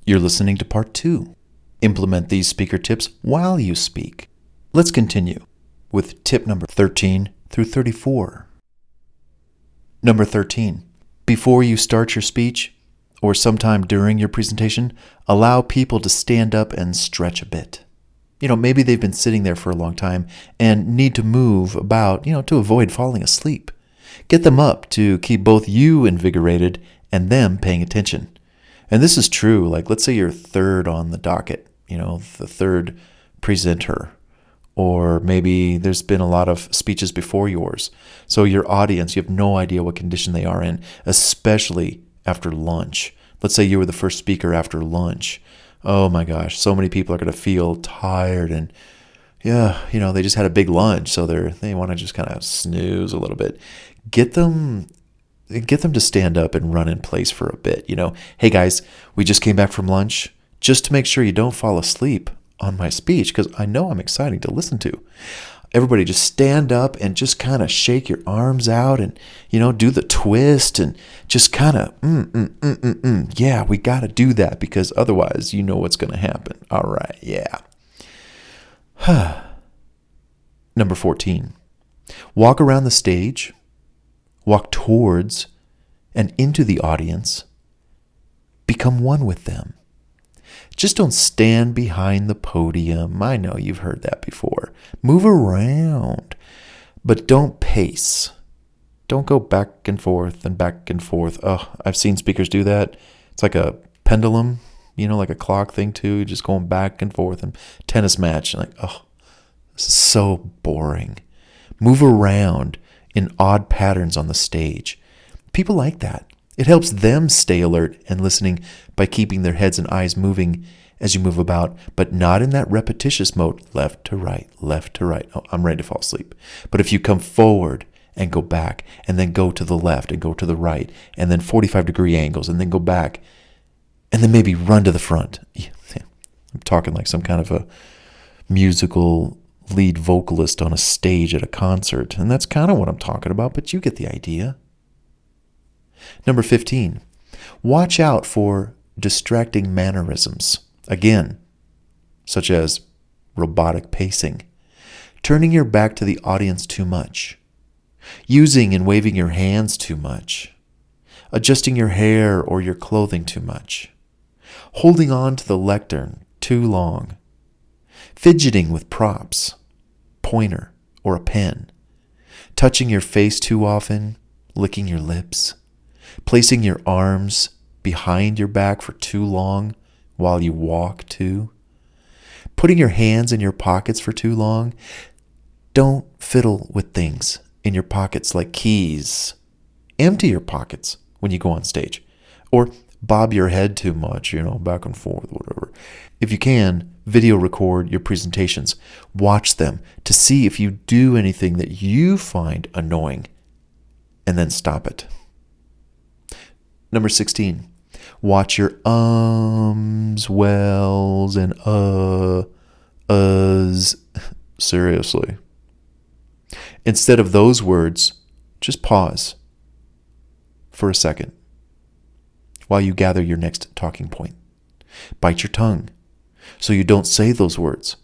You're listening to part 2. Implement these speaker tips while you speak. Let's continue with tip number 13 through 34. Number 13. Before you start your speech, or sometime during your presentation, allow people to stand up and stretch a bit. Maybe they've been sitting there for a long time and need to move about, to avoid falling asleep. Get them up to keep both you invigorated and them paying attention. And this is true, like let's say you're third on the docket, the third presenter, or maybe there's been a lot of speeches before yours. So your audience, you have no idea what condition they are in, especially after lunch. Let's say you were the first speaker after lunch. Oh my gosh, so many people are going to feel tired and they just had a big lunch, so they want to just kind of snooze a little bit. Get them to stand up and run in place for a bit. Hey guys, we just came back from lunch, just to make sure you don't fall asleep on my speech, because I know I'm exciting to listen to. Everybody just stand up and just kind of shake your arms out and, do the twist and just kind of, yeah, we got to do that because otherwise you know what's going to happen. All right, yeah. Number 14, walk around the stage, walk towards and into the audience, become one with them. Just don't stand behind the podium. I know you've heard that before. Move around, but don't pace. Don't go back and forth and back and forth. Oh, I've seen speakers do that. It's like a pendulum, like a clock thing too, just going back and forth and tennis match. And this is so boring. Move around in odd patterns on the stage. People like that. It helps them stay alert and listening by keeping their heads and eyes moving as you move about, but not in that repetitious mode, left to right, left to right. Oh, I'm ready to fall asleep. But if you come forward and go back, and then go to the left and go to the right, and then 45-degree angles, and then go back, and then maybe run to the front. I'm talking like some kind of a musical lead vocalist on a stage at a concert, and that's kind of what I'm talking about, but you get the idea. Number 15, watch out for distracting mannerisms. Again, such as robotic pacing, turning your back to the audience too much, using and waving your hands too much, adjusting your hair or your clothing too much, holding on to the lectern too long, fidgeting with props, pointer or a pen, touching your face too often, licking your lips, placing your arms behind your back for too long while you walk too, putting your hands in your pockets for too long. Don't fiddle with things in your pockets like keys. Empty your pockets when you go on stage, or bob your head too much, back and forth, whatever. If you can, video record your presentations. Watch them to see if you do anything that you find annoying, and then stop it. Number 16, watch your ums, wells, and uhs. Seriously. Instead of those words, just pause for a second while you gather your next talking point. Bite your tongue so you don't say those words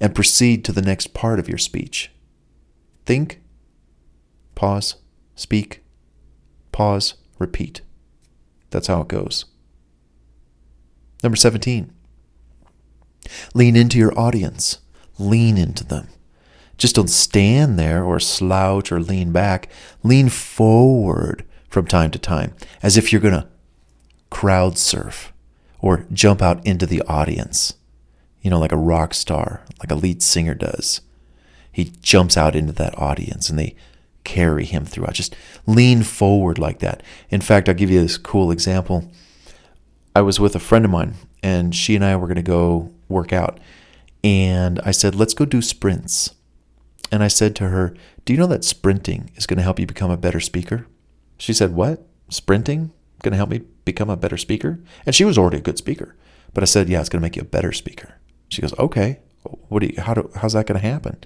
and proceed to the next part of your speech. Think, pause, speak, pause, repeat. That's how it goes. Number 17, lean into your audience. Lean into them. Just don't stand there or slouch or lean back. Lean forward from time to time as if you're going to crowd surf or jump out into the audience. Like a rock star, like a lead singer does. He jumps out into that audience and they carry him throughout. Just lean forward like that. In fact, I'll give you this cool example. I was with a friend of mine and she and I were going to go work out. And I said, let's go do sprints. And I said to her, do you know that sprinting is going to help you become a better speaker? She said, what? Sprinting? Going to help me become a better speaker? And she was already a good speaker. But I said, yeah, it's going to make you a better speaker. She goes, okay. How's that going to happen?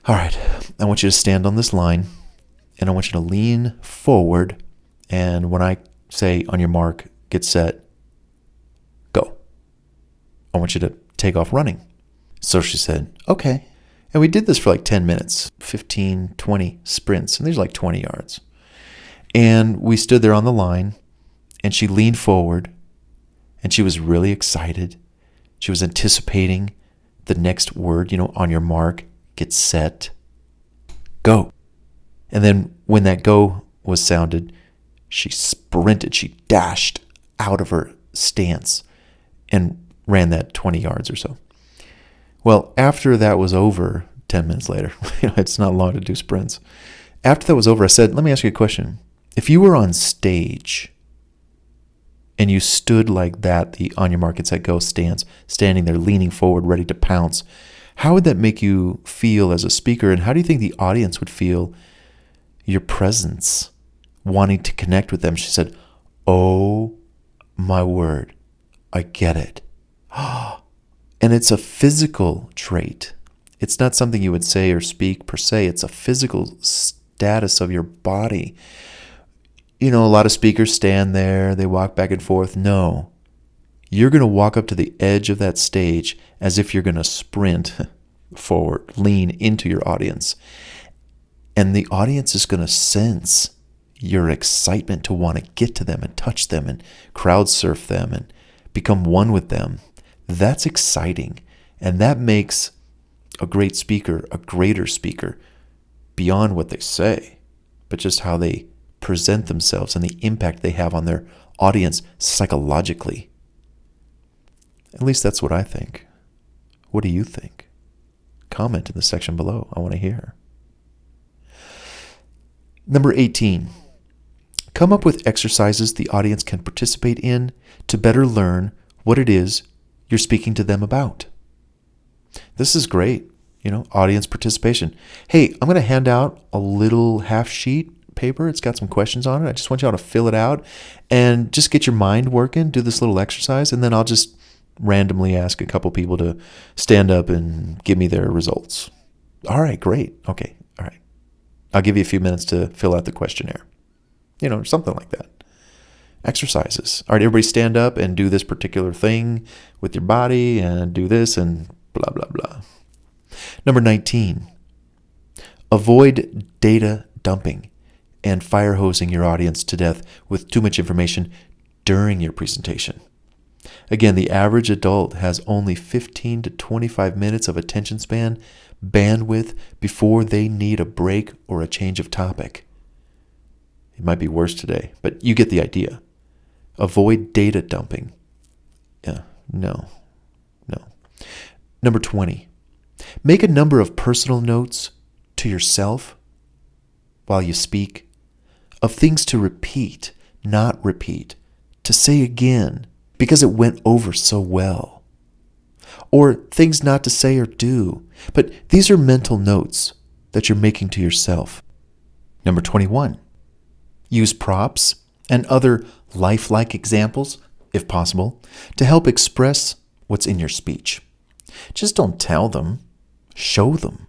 All right. I want you to stand on this line and I want you to lean forward. And when I say on your mark, get set, I want you to take off running. So she said, okay. And we did this for like 10 minutes, 15, 20 sprints. And these are like 20 yards. And we stood there on the line, and she leaned forward, and she was really excited. She was anticipating the next word, on your mark, get set, go. And then when that go was sounded, she sprinted, she dashed out of her stance and ran that 20 yards or so. Well, after that was over, 10 minutes later, it's not long to do sprints. After that was over, I said, let me ask you a question. If you were on stage and you stood like that, the on your mark, get set, go stance, standing there, leaning forward, ready to pounce, how would that make you feel as a speaker? And how do you think the audience would feel your presence, wanting to connect with them? She said, oh my word, I get it. And it's a physical trait. It's not something you would say or speak per se. It's a physical status of your body. A lot of speakers stand there, they walk back and forth. No, you're going to walk up to the edge of that stage as if you're going to sprint forward, lean into your audience. And the audience is going to sense your excitement to want to get to them and touch them and crowd surf them and become one with them. That's exciting. And that makes a great speaker a greater speaker beyond what they say, but just how they present themselves and the impact they have on their audience psychologically. At least that's what I think. What do you think? Comment in the section below. I want to hear. Number 18. Come up with exercises the audience can participate in to better learn what it is you're speaking to them about. This is great, audience participation. Hey, I'm going to hand out a little half sheet paper. It's got some questions on it. I just want y'all to fill it out and just get your mind working, do this little exercise, and then I'll just randomly ask a couple people to stand up and give me their results. All right, great. Okay, all right. I'll give you a few minutes to fill out the questionnaire. Something like that. Exercises. All right, everybody stand up and do this particular thing with your body and do this and blah, blah, blah. Number 19. Avoid data dumping and fire hosing your audience to death with too much information during your presentation. Again, the average adult has only 15 to 25 minutes of attention span bandwidth before they need a break or a change of topic. It might be worse today, but you get the idea. Avoid data dumping. No. Number 20. Make a number of personal notes to yourself while you speak of things to repeat, not repeat, to say again because it went over so well. Or things not to say or do, but these are mental notes that you're making to yourself. Number 21. Use props and other lifelike examples, if possible, to help express what's in your speech. Just don't tell them, show them.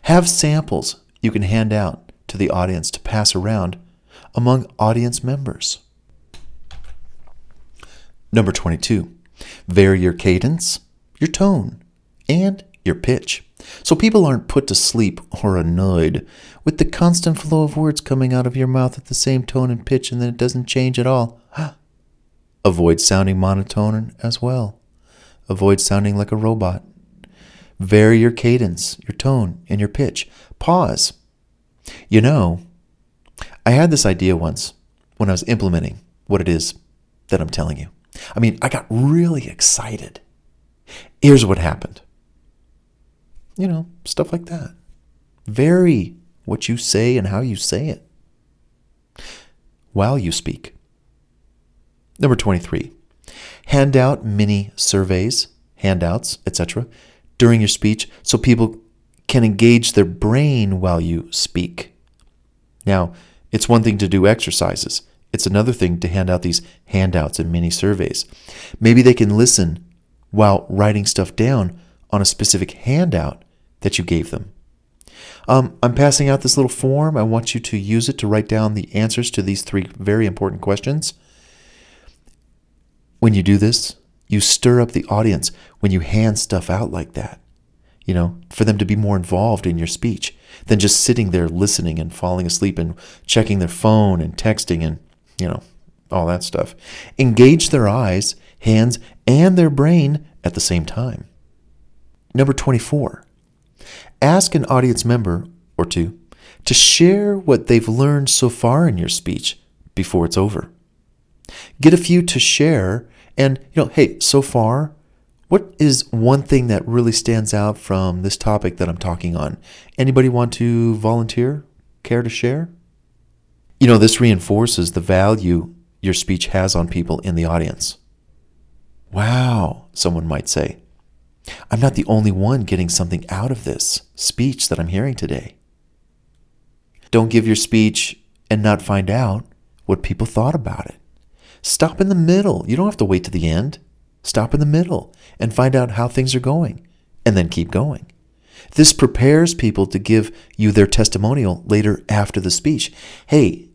Have samples you can hand out to the audience to pass around among audience members. Number 22. Vary your cadence, your tone, and your pitch, so people aren't put to sleep or annoyed with the constant flow of words coming out of your mouth at the same tone and pitch, and then it doesn't change at all. Avoid sounding monotone as well. Avoid sounding like a robot. Vary your cadence, your tone, and your pitch. Pause. I had this idea once when I was implementing what it is that I'm telling you. I got really excited. Here's what happened. Stuff like that. Vary what you say and how you say it while you speak. Number 23. Hand out mini surveys, handouts, etc. during your speech so people can engage their brain while you speak. Now, it's one thing to do exercises. It's another thing to hand out these handouts and mini surveys. Maybe they can listen while writing stuff down on a specific handout that you gave them. I'm passing out this little form. I want you to use it to write down the answers to these 3 very important questions. When you do this, You stir up the audience when you hand stuff out like that, for them to be more involved in your speech than just sitting there listening and falling asleep and checking their phone and texting and, all that stuff. Engage their eyes, hands, and their brain at the same time. Number 24, ask an audience member or two to share what they've learned so far in your speech before it's over. Get a few to share and, hey, so far, what is one thing that really stands out from this topic that I'm talking on? Anybody want to volunteer? Care to share? This reinforces the value your speech has on people in the audience. Wow, someone might say. I'm not the only one getting something out of this speech that I'm hearing today. Don't give your speech and not find out what people thought about it. Stop in the middle. You don't have to wait to the end. Stop in the middle and find out how things are going, and then keep going. This prepares people to give you their testimonial later after the speech. Hey,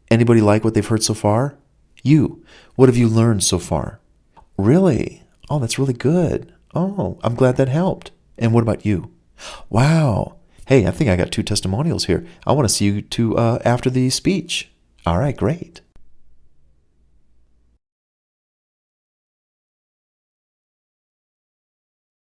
anybody like what they've heard so far? What have you learned so far? Really? Oh, that's really good. Oh, I'm glad that helped. And what about you? Wow. Hey, I think I got 2 testimonials here. I want to see you two after the speech. All right, great.